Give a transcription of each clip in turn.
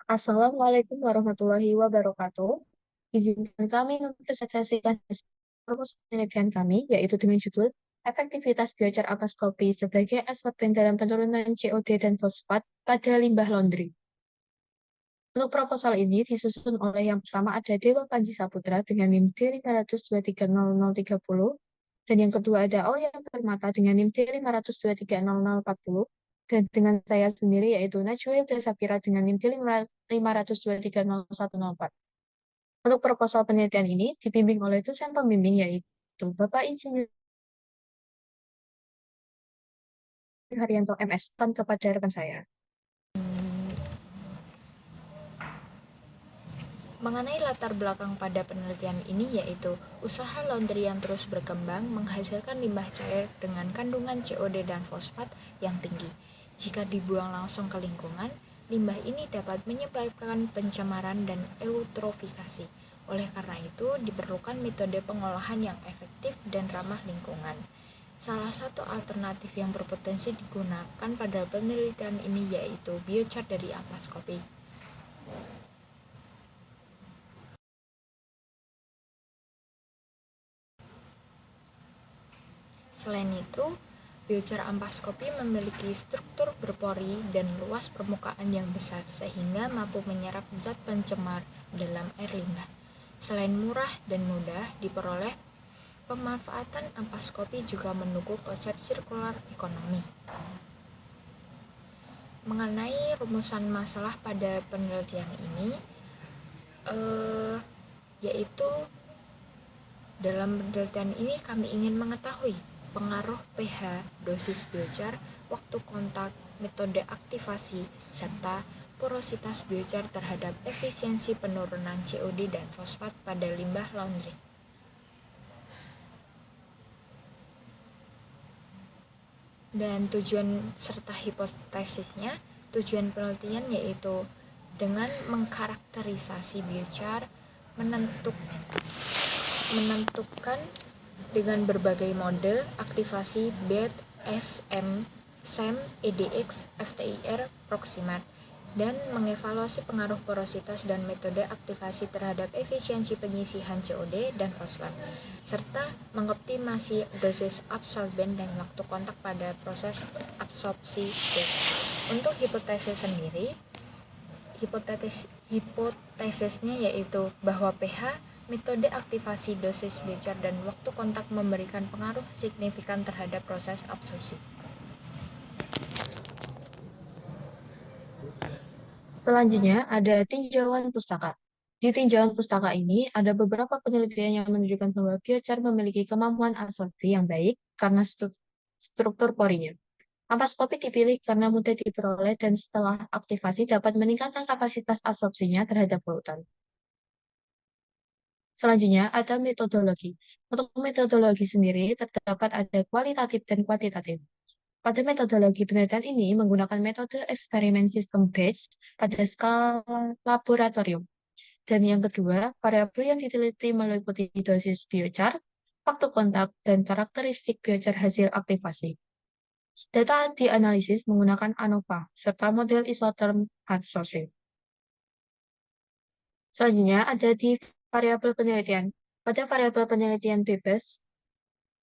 Assalamualaikum warahmatullahi wabarakatuh. Izinkan kami mempresentasikan hasil proposal penelitian kami, yaitu dengan judul Efektivitas Biochar Apaskopi sebagai Adsorben dalam Penurunan COD dan Fosfat pada Limbah Laundry. Untuk proposal ini disusun oleh yang pertama ada Dewa Panji Saputra dengan NIM D5023030, dan yang kedua ada Aulia Permata dengan NIM D5023040, dan dengan saya sendiri yaitu Najwa Desapira dengan NIM D502300104. Untuk proposal penelitian ini dibimbing oleh dosen pembimbing yaitu Bapak Insinyur Haryanto MS, dan kepada rekan saya. Mengenai latar belakang pada penelitian ini yaitu usaha laundry yang terus berkembang menghasilkan limbah cair dengan kandungan COD dan fosfat yang tinggi. Jika dibuang langsung ke lingkungan, limbah ini dapat menyebabkan pencemaran dan eutrofikasi. Oleh karena itu, diperlukan metode pengolahan yang efektif dan ramah lingkungan. Salah satu alternatif yang berpotensi digunakan pada penelitian ini yaitu biochar dari ampas kopi. Selain itu, biochar ampas kopi memiliki struktur berpori dan luas permukaan yang besar sehingga mampu menyerap zat pencemar dalam air limbah. Selain murah dan mudah diperoleh, pemanfaatan ampas kopi juga mendukung konsep sirkular ekonomi. Mengenai rumusan masalah pada penelitian ini, yaitu dalam penelitian ini kami ingin mengetahui pengaruh pH, dosis biochar, waktu kontak, metode aktivasi, serta porositas biochar terhadap efisiensi penurunan COD dan fosfat pada limbah laundry. Dan tujuan serta hipotesisnya, tujuan penelitian yaitu dengan mengkarakterisasi biochar, menentukan dengan berbagai mode aktivasi BET, SM, SEM, EDX, FTIR, Proximat, dan mengevaluasi pengaruh porositas dan metode aktivasi terhadap efisiensi penyisihan COD dan fosfat, serta mengoptimasi dosis absorben dan waktu kontak pada proses absorpsi BET. Untuk hipotesis sendiri, hipotesisnya yaitu bahwa pH, metode aktivasi dosis biochar dan waktu kontak memberikan pengaruh signifikan terhadap proses absorpsi. Selanjutnya ada tinjauan pustaka. Di tinjauan pustaka ini ada beberapa penelitian yang menunjukkan bahwa biochar memiliki kemampuan absorpsi yang baik karena struktur porinya. Ampas kopi dipilih karena mudah diperoleh dan setelah aktivasi dapat meningkatkan kapasitas absorpsinya terhadap polutan. Selanjutnya ada metodologi. Untuk metodologi sendiri terdapat ada kualitatif dan kuantitatif. Pada metodologi penelitian ini menggunakan metode eksperimen sistem batch pada skala laboratorium. Dan yang kedua, variabel yang diteliti meliputi dosis biochar, waktu kontak, dan karakteristik biochar hasil aktivasi. Data dianalisis menggunakan ANOVA serta model isotherm absorption. Selanjutnya ada di variabel penelitian. Pada variabel penelitian bebas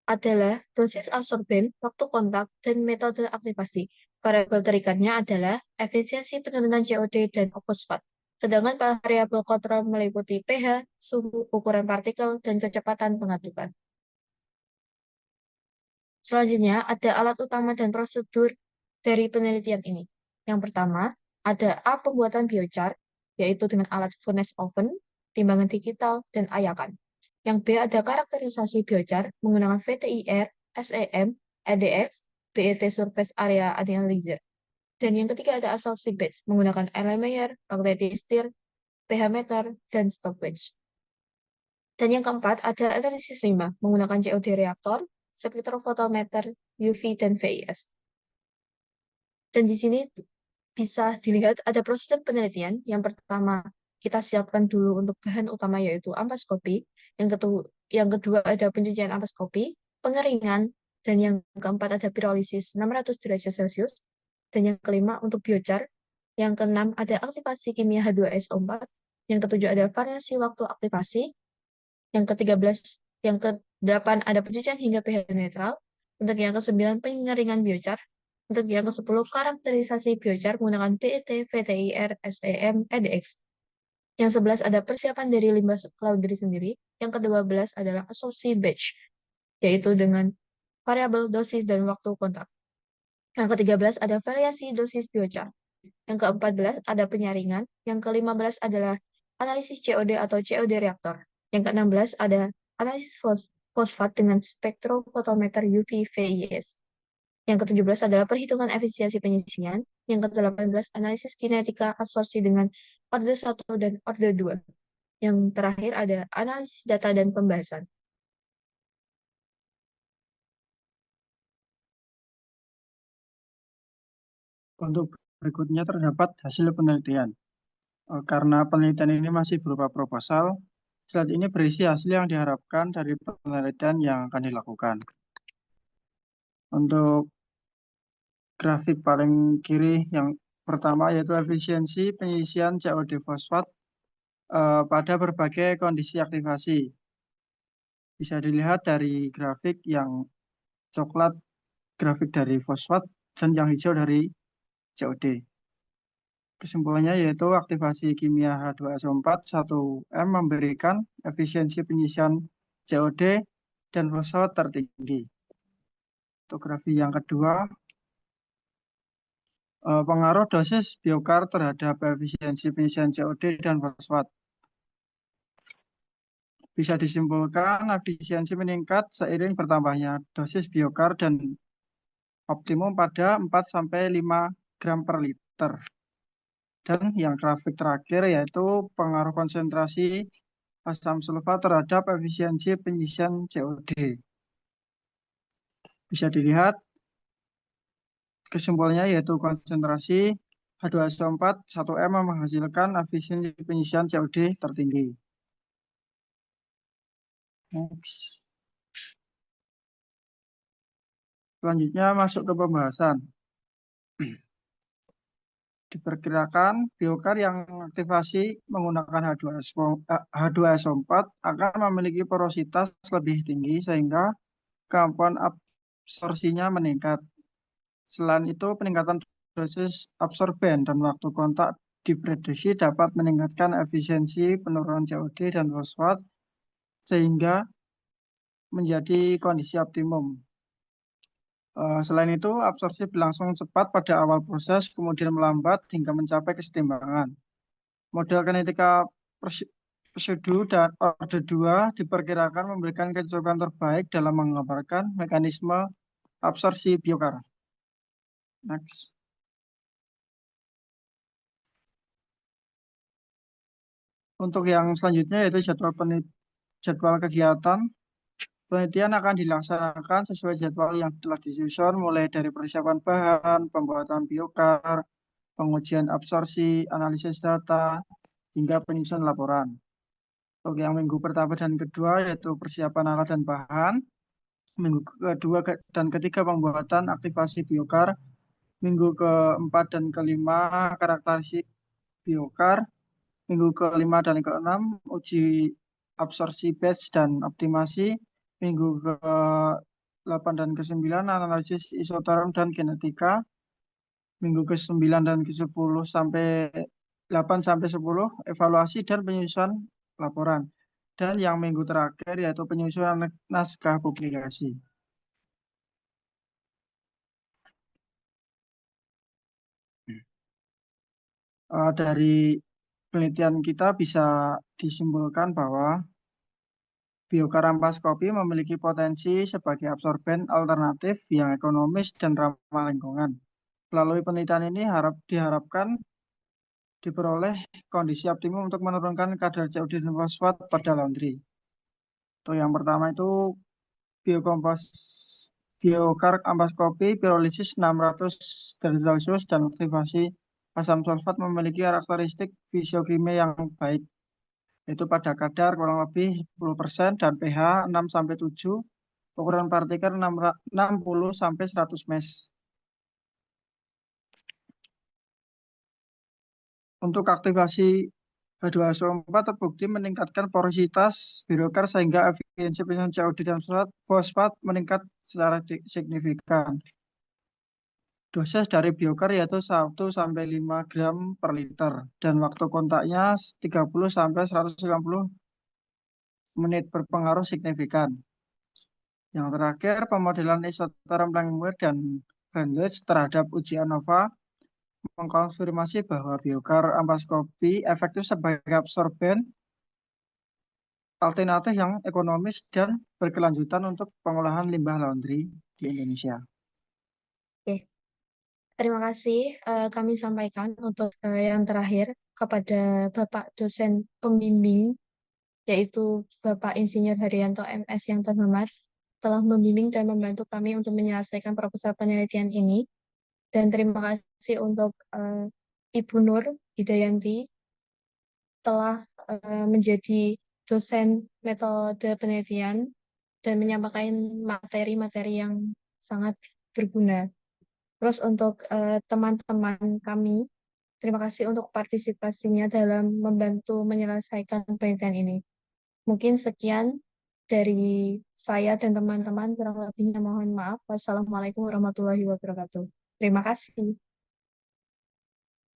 adalah dosis absorben, waktu kontak, dan metode aktivasi. Variabel terikannya adalah efisiensi penurunan COD dan fosfat. Sedangkan variabel kontrol meliputi pH, suhu, ukuran partikel, dan kecepatan pengaturan. Selanjutnya ada alat utama dan prosedur dari penelitian ini. Yang pertama, ada A pembuatan biochar, yaitu dengan alat furnace oven, timbangan digital, dan ayakan. Yang B ada karakterisasi biochar menggunakan VTIR, SEM, EDX, BET Surface Area Analyzer. Dan yang ketiga ada absorpsi batch menggunakan Erlenmeyer, magnetic stir, pH meter, dan stopwatch. Dan yang keempat ada analisis limbah menggunakan COD reaktor, spektrofotometer, UV, dan VIS. Dan di sini bisa dilihat ada proses penelitian. Yang pertama, kita siapkan dulu untuk bahan utama yaitu ampas kopi. Yang kedua ada pencucian ampas kopi, pengeringan, dan yang keempat ada pirolisis 600 derajat Celcius. Dan yang kelima untuk biochar, Yang keenam ada aktivasi kimia H2SO4. Yang ketujuh ada variasi waktu aktivasi. Yang yang ke-8 ada pencucian hingga pH netral. Untuk yang ke-9 pengeringan biochar. Untuk yang ke-10 karakterisasi biochar menggunakan PET, VTIR, SEM, EDX. Yang 11 ada persiapan dari limbah laundry sendiri. Yang ke-12 adalah absorpsi batch, yaitu dengan variabel dosis dan waktu kontak. Yang ke-13 ada variasi dosis biochar. Yang ke-14 ada penyaringan. Yang ke-15 adalah analisis COD atau COD reaktor. Yang ke-16 ada analisis fosfat dengan spektrofotometer UV VIS. Yang ke-17 adalah perhitungan efisiensi penyisian. Yang ke-18 analisis kinetika absorpsi dengan orde 1 dan orde 2. Yang terakhir ada analisis data dan pembahasan. Untuk berikutnya terdapat hasil penelitian. Karena penelitian ini masih berupa proposal, slide ini berisi hasil yang diharapkan dari penelitian yang akan dilakukan. Untuk grafik paling kiri yang pertama yaitu efisiensi penyisian COD fosfat pada berbagai kondisi aktivasi. Bisa dilihat dari grafik yang coklat grafik dari fosfat dan yang hijau dari COD. Kesimpulannya yaitu aktivasi kimia H2SO4 1M memberikan efisiensi penyisian COD dan fosfat tertinggi. Untuk grafik yang kedua, pengaruh dosis biokar terhadap efisiensi penyisian COD dan fosfat. Bisa disimpulkan efisiensi meningkat seiring bertambahnya dosis biokar dan optimum pada 4-5 gram per liter. Dan yang grafik terakhir yaitu pengaruh konsentrasi asam sulfat terhadap efisiensi penyisian COD. Bisa dilihat kesimpulannya yaitu konsentrasi H2SO4 1M menghasilkan efisiensi penyisian COD tertinggi. Next. Selanjutnya masuk ke pembahasan. Diperkirakan biokar yang aktivasi menggunakan H2SO4 akan memiliki porositas lebih tinggi sehingga kemampuan absorpsinya meningkat. Selain itu, peningkatan dosis absorben dan waktu kontak diprediksi dapat meningkatkan efisiensi penurunan COD dan fosfat sehingga menjadi kondisi optimum. Selain itu, absorpsi berlangsung cepat pada awal proses, kemudian melambat hingga mencapai kesetimbangan. Model kinetika prosedur dan orde 2 diperkirakan memberikan kecocokan terbaik dalam menggambarkan mekanisme absorpsi biokar. Next. Untuk yang selanjutnya yaitu jadwal kegiatan. Penelitian akan dilaksanakan sesuai jadwal yang telah disusun mulai dari persiapan bahan, pembuatan biokar, pengujian absorpsi, analisis data, hingga penyusunan laporan. Untuk yang minggu pertama dan kedua yaitu persiapan alat dan bahan, minggu kedua dan ketiga pembuatan aktivasi biokar, minggu keempat dan kelima karakteristik biokar, minggu kelima dan keenam uji absorpsi batch dan optimasi, minggu ke-8 dan ke-9 analisis isoterm dan kinetika, minggu ke-9 dan ke-10 sampai 8 sampai 10 evaluasi dan penyusunan laporan. Dan yang minggu terakhir yaitu penyusunan naskah publikasi. Dari penelitian kita bisa disimpulkan bahwa biokar ampas kopi memiliki potensi sebagai absorben alternatif yang ekonomis dan ramah lingkungan. Melalui penelitian ini diharapkan diperoleh kondisi optimum untuk menurunkan kadar COD dan fosfat pada laundry. Untuk yang pertama itu biokar ampas kopi pirolisis 600 derajat Celcius dan aktivasi asam sulfat memiliki karakteristik fisiokimia yang baik, yaitu pada kadar kurang lebih 10% dan pH 6-7, ukuran partikel 60-100 mesh. Untuk aktivasi H2SO4 terbukti meningkatkan porositas birokar sehingga efisiensi penyaringan COD dan fosfat meningkat secara signifikan. Dosis dari biokar yaitu 1-5 gram per liter dan waktu kontaknya 30-150 menit berpengaruh signifikan. Yang terakhir, pemodelan isoterm Langmuir dan Greenwich terhadap uji ANOVA mengkonfirmasi bahwa biokar ampas-kopi efektif sebagai absorben alternatif yang ekonomis dan berkelanjutan untuk pengolahan limbah laundry di Indonesia. Oke, terima kasih. Kami sampaikan untuk yang terakhir kepada Bapak dosen pembimbing, yaitu Bapak Insinyur Haryanto MS yang terhormat, telah membimbing dan membantu kami untuk menyelesaikan proposal penelitian ini. Dan terima kasih untuk Ibu Nur Hidayanti telah menjadi dosen metode penelitian dan menyampaikan materi-materi yang sangat berguna. Terus untuk teman-teman kami, terima kasih untuk partisipasinya dalam membantu menyelesaikan penelitian ini. Mungkin sekian dari saya dan teman-teman, kurang lebihnya mohon maaf. Wassalamualaikum warahmatullahi wabarakatuh. Terima kasih.